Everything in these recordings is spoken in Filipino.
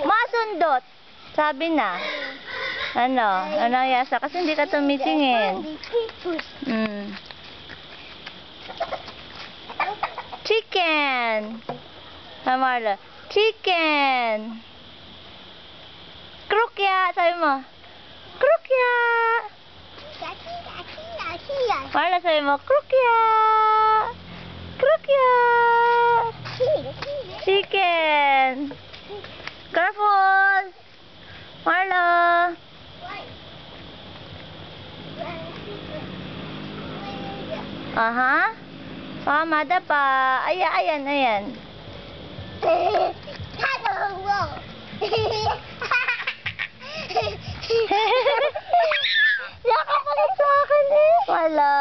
Masundot. Sabi na. Ano? Ano yasa? Kasi hindi ka tumitingin. Chicken. Marla. Chicken. Krukya. Sabi mo. Krukya. Marla, sabi mo. Krukya. Krukya. Chicken. Careful. Marla. Aha. Pamada pa. Ayan. Yaka pala sa akin eh. Wala.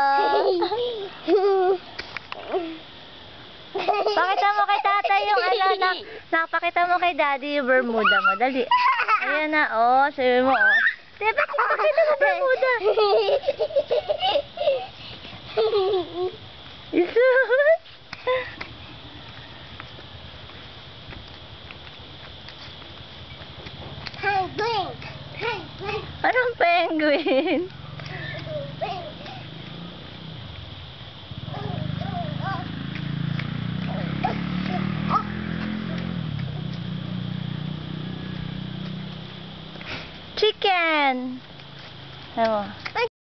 Pakita mo kay tatay yung ano, nakapakita mo kay daddy yung Bermuda mo. Dali. Ayan na, oh. Sabi mo, oh. Diba, pakita mo Bermuda. Isus. Penguin. Anong penguin? Chicken. Ano?